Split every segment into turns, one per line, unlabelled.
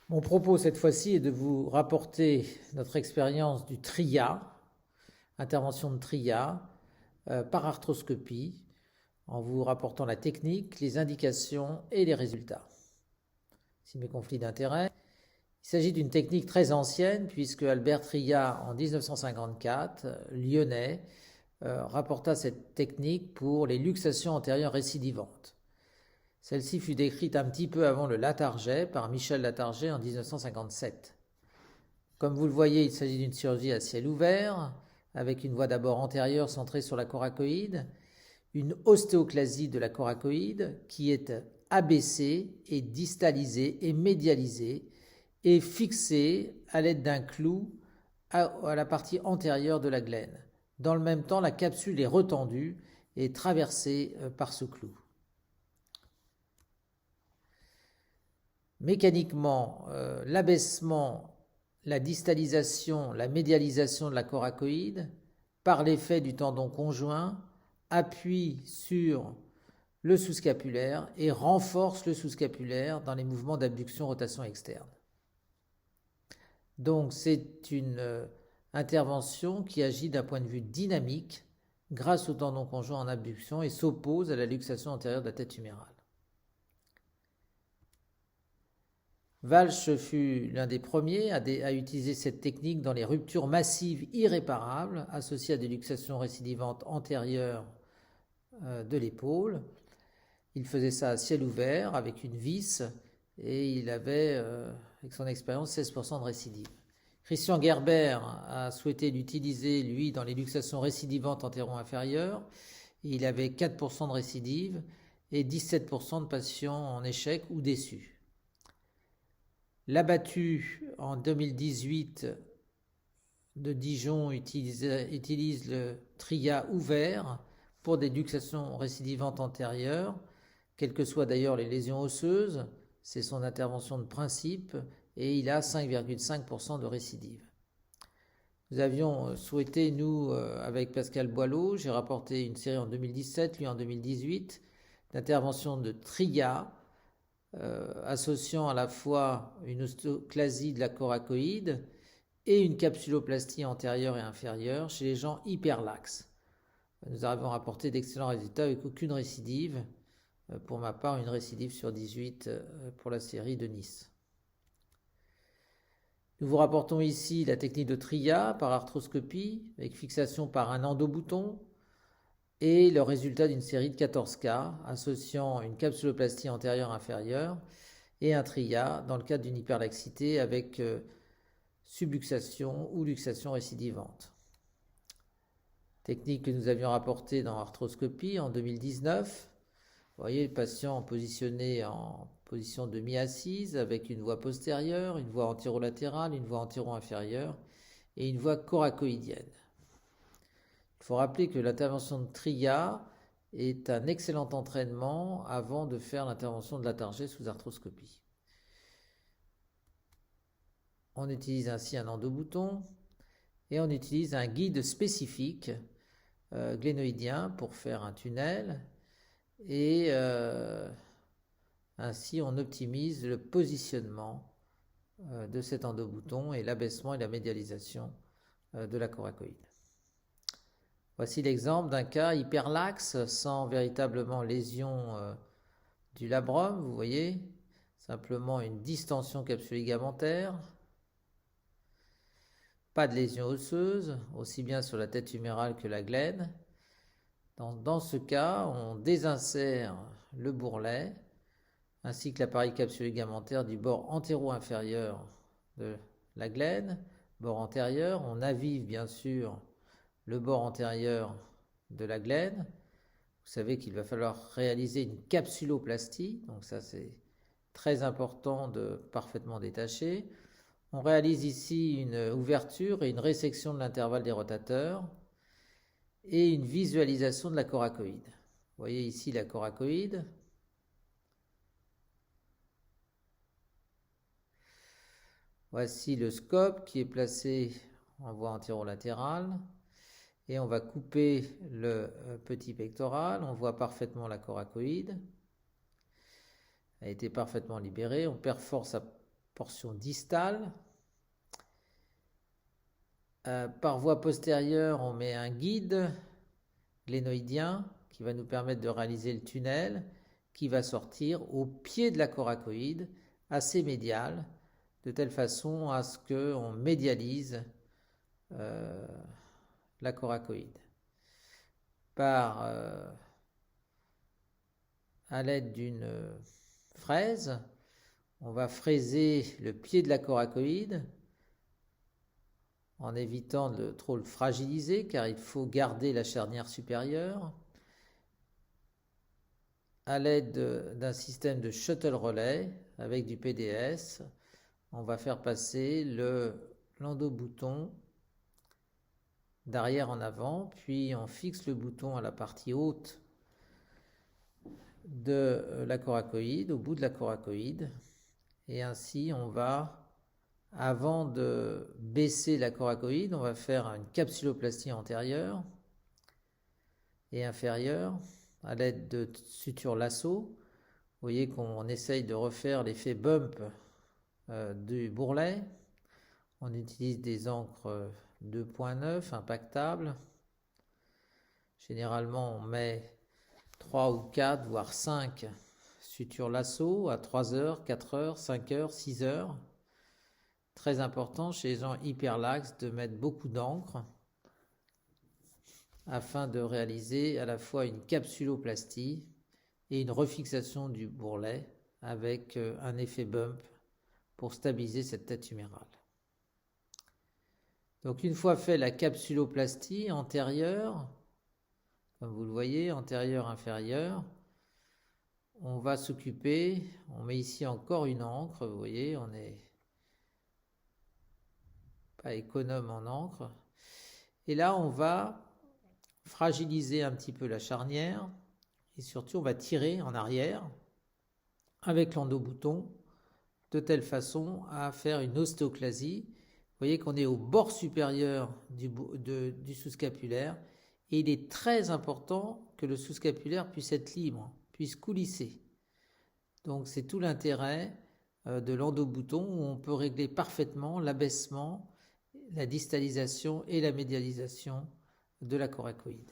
Mon propos cette fois-ci est de vous rapporter notre expérience du TRIA, intervention de TRIA, par arthroscopie, en vous rapportant la technique, les indications et les résultats. Si mes conflits d'intérêts. Il s'agit d'une technique très ancienne puisque Albert Tria, en 1954, lyonnais, rapporta cette technique pour les luxations antérieures récidivantes. Celle-ci fut décrite un petit peu avant le Latarjet par Michel Latarjet en 1957. Comme vous le voyez, il s'agit d'une chirurgie à ciel ouvert, avec une voie d'abord antérieure centrée sur la coracoïde, une ostéoclasie de la coracoïde qui est abaissée et distalisée et médialisée et fixée à l'aide d'un clou à la partie antérieure de la glaine. Dans le même temps, la capsule est retendue et traversée par ce clou. Mécaniquement, l'abaissement, la distalisation, la médialisation de la coracoïde, par l'effet du tendon conjoint, appuie sur le sous-scapulaire et renforce le sous-scapulaire dans les mouvements d'abduction-rotation externe. Donc c'est une intervention qui agit d'un point de vue dynamique grâce au tendon conjoint en abduction et s'oppose à la luxation antérieure de la tête humérale. Walsh fut l'un des premiers à utiliser cette technique dans les ruptures massives irréparables associées à des luxations récidivantes antérieures de l'épaule. Il faisait ça à ciel ouvert avec une vis et il avait, avec son expérience, 16% de récidive. Christian Gerber a souhaité l'utiliser, lui, dans les luxations récidivantes antéro-inférieures. Il avait 4% de récidive et 17% de patients en échec ou déçus. L'abattu en 2018 de Dijon utilise le TRIA ouvert pour des luxations récidivantes antérieures, quelles que soient d'ailleurs les lésions osseuses. C'est son intervention de principe et il a 5,5% de récidive. Nous avions souhaité, nous, avec Pascal Boileau, j'ai rapporté une série en 2017, lui en 2018, d'intervention de TRIA, associant à la fois une ostéoclasie de la coracoïde et une capsuloplastie antérieure et inférieure chez les gens hyperlaxes. Nous avons rapporté d'excellents résultats avec aucune récidive. Pour ma part, une récidive sur 18 pour la série de Nice. Nous vous rapportons ici la technique de TRIA par arthroscopie avec fixation par un endobouton et le résultat d'une série de 14 cas associant une capsuloplastie antérieure-inférieure et un TRIA dans le cadre d'une hyperlaxité avec subluxation ou luxation récidivante. Technique que nous avions rapportée dans arthroscopie en 2019. Vous voyez le patient positionné en position demi-assise avec une voie postérieure, une voie antérolatérale, une voie antéro-inférieure et une voie coracoïdienne. Il faut rappeler que l'intervention de TRIA est un excellent entraînement avant de faire l'intervention de Latarjet sous arthroscopie. On utilise ainsi un endobouton et on utilise un guide spécifique glénoïdien pour faire un tunnel et ainsi on optimise le positionnement de cet endobouton et l'abaissement et la médialisation de la coracoïde. Voici l'exemple d'un cas hyperlaxe sans véritablement lésion du labrum, vous voyez, simplement une distension capsulo-ligamentaire, pas de lésion osseuse, aussi bien sur la tête humérale que la glaine. Dans ce cas, on désinsère le bourrelet ainsi que l'appareil capsulo-ligamentaire du bord antéro-inférieur de la glaine, bord antérieur. On avive bien sûr le bord antérieur de la glaine. Vous savez qu'il va falloir réaliser une capsuloplastie, donc ça c'est très important de parfaitement détacher. On réalise ici une ouverture et une résection de l'intervalle des rotateurs et une visualisation de la coracoïde. Vous voyez ici la coracoïde. Voici le scope qui est placé en voie antérolatérale. Et on va couper le petit pectoral. On voit parfaitement la coracoïde. Elle a été parfaitement libérée. On perfore sa portion distale. Par voie postérieure, on met un guide glénoïdien qui va nous permettre de réaliser le tunnel qui va sortir au pied de la coracoïde, assez médial, de telle façon à ce qu'on médialise la coracoïde. À l'aide d'une fraise, on va fraiser le pied de la coracoïde en évitant de trop le fragiliser, car il faut garder la charnière supérieure. À l'aide d'un système de shuttle relais avec du PDS, on va faire passer l'endobouton d'arrière en avant, puis on fixe le bouton à la partie haute de la coracoïde, au bout de la coracoïde, et ainsi on va, avant de baisser la coracoïde, on va faire une capsuloplastie antérieure et inférieure à l'aide de sutures lasso. Vous voyez qu'on essaye de refaire l'effet bump du bourrelet. On utilise des encres 2.9 impactables. Généralement, on met 3 ou 4, voire 5 sutures lasso à 3 heures, 4 heures, 5 heures, 6 heures. Très important chez les gens hyperlaxes de mettre beaucoup d'encre afin de réaliser à la fois une capsuloplastie et une refixation du bourrelet avec un effet bump pour stabiliser cette tête humérale. Donc une fois fait la capsuloplastie antérieure, comme vous le voyez, antérieure, inférieure, on va s'occuper, on met ici encore une encre, vous voyez, on n'est pas économe en encre. Et là, on va fragiliser un petit peu la charnière et surtout, on va tirer en arrière avec l'endobouton de telle façon à faire une ostéoclasie. Vous voyez qu'on est au bord supérieur du sous-scapulaire et il est très important que le sous-scapulaire puisse être libre, puisse coulisser. Donc c'est tout l'intérêt de l'endobouton où on peut régler parfaitement l'abaissement, la distalisation et la médialisation de la coracoïde.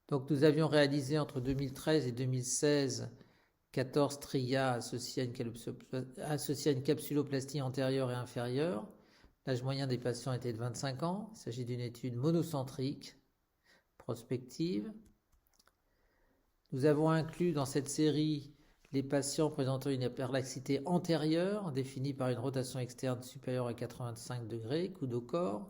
Donc nous avions réalisé entre 2013 et 2016 14 tria associés à une capsuloplastie antérieure et inférieure. L'âge moyen des patients était de 25 ans. Il s'agit d'une étude monocentrique, prospective. Nous avons inclus dans cette série les patients présentant une hyperlaxité antérieure, définie par une rotation externe supérieure à 85 degrés, coude au corps,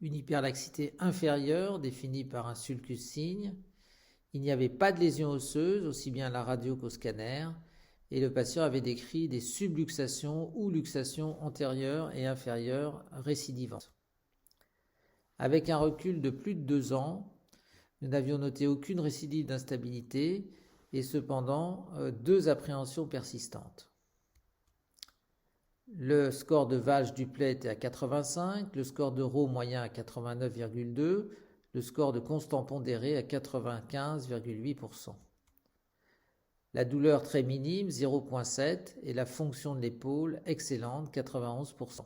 une hyperlaxité inférieure, définie par un sulcus signe. Il n'y avait pas de lésion osseuse, aussi bien à la radio qu'au scanner, et le patient avait décrit des subluxations ou luxations antérieures et inférieures récidivantes. Avec un recul de plus de 2 ans, nous n'avions noté aucune récidive d'instabilité et cependant 2 appréhensions persistantes. Le score de Walsh-Duplet était à 85, le score de Rowe moyen à 89,2, le score de constant pondéré à 95,8%. La douleur très minime, 0,7, et la fonction de l'épaule excellente, 91%.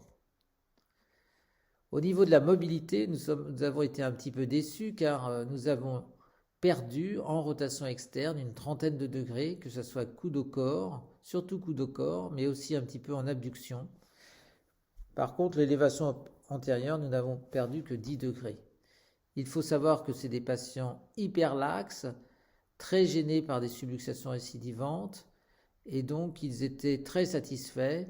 Au niveau de la mobilité, nous avons été un petit peu déçus car nous avons perdu en rotation externe une trentaine de degrés, que ce soit coude au corps, surtout coude au corps, mais aussi un petit peu en abduction. Par contre, l'élévation antérieure, nous n'avons perdu que 10 degrés. Il faut savoir que c'est des patients hyperlaxes, très gênés par des subluxations récidivantes, et donc ils étaient très satisfaits,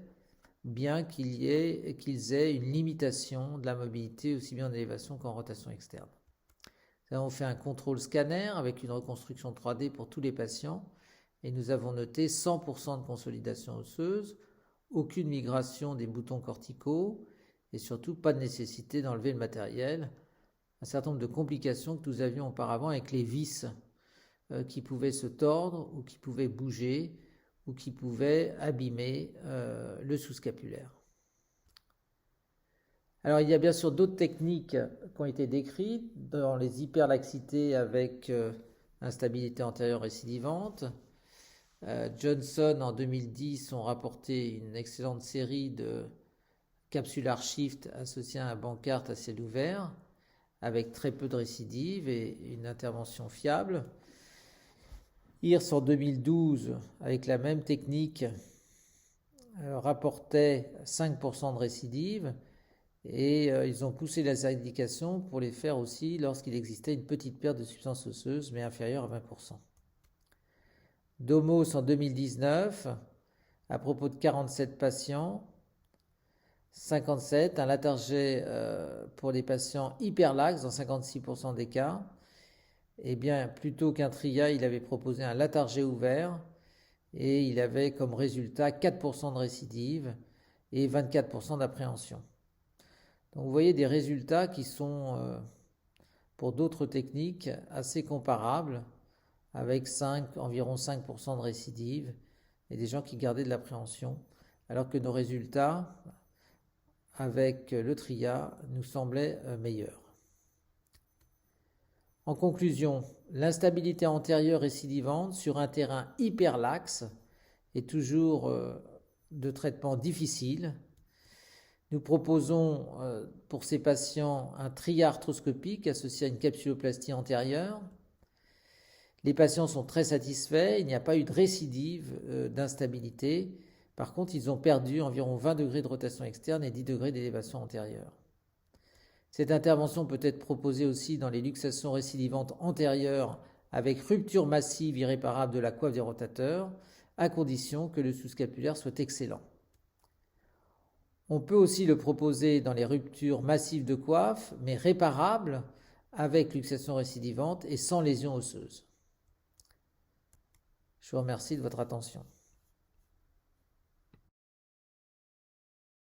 bien qu'ils aient une limitation de la mobilité aussi bien en élévation qu'en rotation externe. Nous avons fait un contrôle scanner avec une reconstruction 3D pour tous les patients, et nous avons noté 100% de consolidation osseuse, aucune migration des boutons corticaux, et surtout pas de nécessité d'enlever le matériel. Un certain nombre de complications que nous avions auparavant avec les vis qui pouvaient se tordre ou qui pouvaient bouger ou qui pouvaient abîmer le sous-scapulaire. Alors il y a bien sûr d'autres techniques qui ont été décrites dans les hyperlaxités avec instabilité antérieure récidivante. Johnson en 2010 ont rapporté une excellente série de capsular shift associés à un Bankart à ciel ouvert avec très peu de récidives et une intervention fiable. Hirsch en 2012 avec la même technique rapportait 5% de récidives et ils ont poussé les indications pour les faire aussi lorsqu'il existait une petite perte de substance osseuse mais inférieure à 20%. Domos en 2019, à propos de 47 patients, 57, un Latarjet pour les patients hyperlaxes dans 56% des cas. Eh bien, plutôt qu'un TRIA, il avait proposé un Latarjet ouvert et il avait comme résultat 4% de récidive et 24% d'appréhension. Donc vous voyez des résultats qui sont, pour d'autres techniques, assez comparables, avec environ 5% de récidive et des gens qui gardaient de l'appréhension, alors que nos résultats avec le TRIA nous semblaient meilleurs. En conclusion, l'instabilité antérieure récidivante sur un terrain hyperlaxe est toujours de traitement difficile. Nous proposons pour ces patients un TRIA arthroscopique associé à une capsuloplastie antérieure. Les patients sont très satisfaits, il n'y a pas eu de récidive d'instabilité. Par contre, ils ont perdu environ 20 degrés de rotation externe et 10 degrés d'élévation antérieure. Cette intervention peut être proposée aussi dans les luxations récidivantes antérieures avec rupture massive irréparable de la coiffe des rotateurs, à condition que le sous-scapulaire soit excellent. On peut aussi le proposer dans les ruptures massives de coiffe, mais réparables avec luxation récidivante et sans lésion osseuse. Je vous remercie de votre attention.